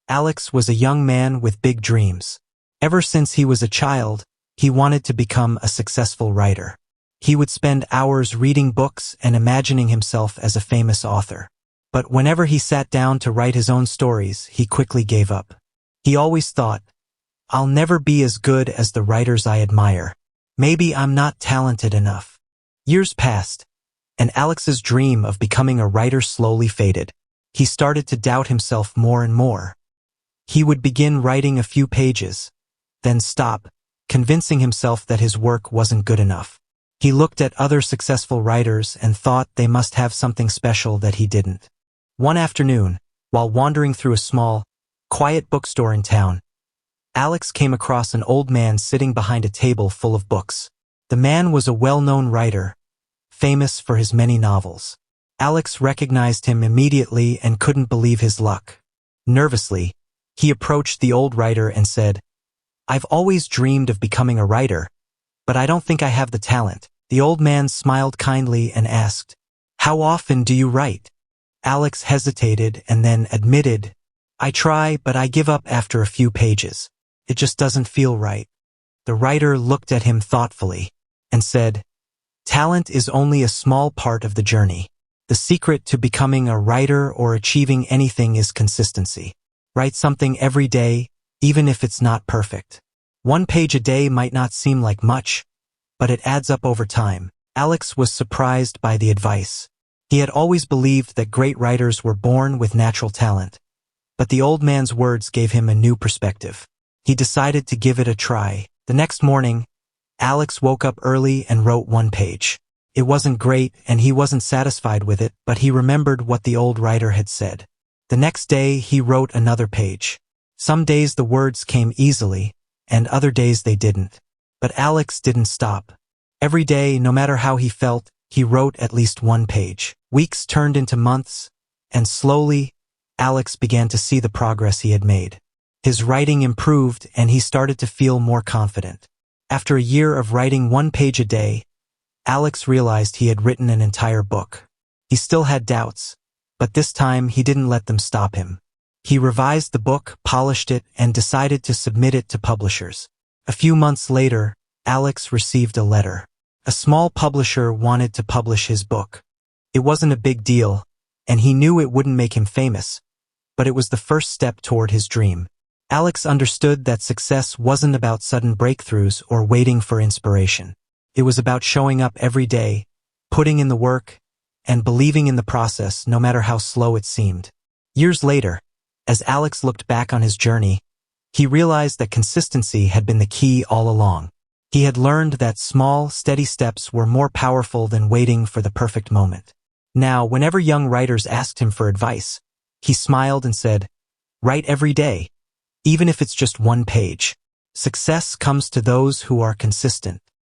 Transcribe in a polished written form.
Alex was a young man with big dreams. Ever since he was a child, he wanted to become a successful writer. He would spend hours reading books and imagining himself as a famous author. But whenever he sat down to write his own stories, he quickly gave up. He always thought, "I'll never be as good as the writers I admire. Maybe I'm not talented enough." Years passed, and Alex's dream of becoming a writer slowly faded. He started to doubt himself more and more. He would begin writing a few pages, then stop, convincing himself that his work wasn't good enough. He looked at other successful writers and thought they must have something special that he didn't. One afternoon, while wandering through a small, quiet bookstore in town, Alex came across an old man sitting behind a table full of books. The man was a well-known writer, famous for his many novels. Alex recognized him immediately and couldn't believe his luck. Nervously, he approached the old writer and said, "I've always dreamed of becoming a writer, but I don't think I have the talent." The old man smiled kindly and asked, "How often do you write?" Alex hesitated and then admitted, "I try, but I give up after a few pages. It just doesn't feel right." The writer looked at him thoughtfully and said, "Talent is only a small part of the journey. The secret to becoming a writer or achieving anything is consistency. Write something every day, even if it's not perfect. 1 page a day might not seem like much, but it adds up over time." Alex was surprised by the advice. He had always believed that great writers were born with natural talent, but the old man's words gave him a new perspective. He decided to give it a try. The next morning, Alex woke up early and wrote 1 page. It wasn't great and he wasn't satisfied with it, but he remembered what the old writer had said. The next day he wrote another page. Some days the words came easily, and other days they didn't. But Alex didn't stop. Every day, no matter how he felt, he wrote at least 1 page. Weeks turned into months, and slowly, Alex began to see the progress he had made. His writing improved and he started to feel more confident. After a year of writing 1 page a day, Alex realized he had written an entire book. He still had doubts, but this time he didn't let them stop him. He revised the book, polished it, and decided to submit it to publishers. A few months later, Alex received a letter. A small publisher wanted to publish his book. It wasn't a big deal, and he knew it wouldn't make him famous, but it was the first step toward his dream. Alex understood that success wasn't about sudden breakthroughs or waiting for inspiration. It was about showing up every day, putting in the work, and believing in the process no matter how slow it seemed. Years later, as Alex looked back on his journey, he realized that consistency had been the key all along. He had learned that small, steady steps were more powerful than waiting for the perfect moment. Now, whenever young writers asked him for advice, he smiled and said, "Write every day, even if it's just 1 page. Success comes to those who are consistent."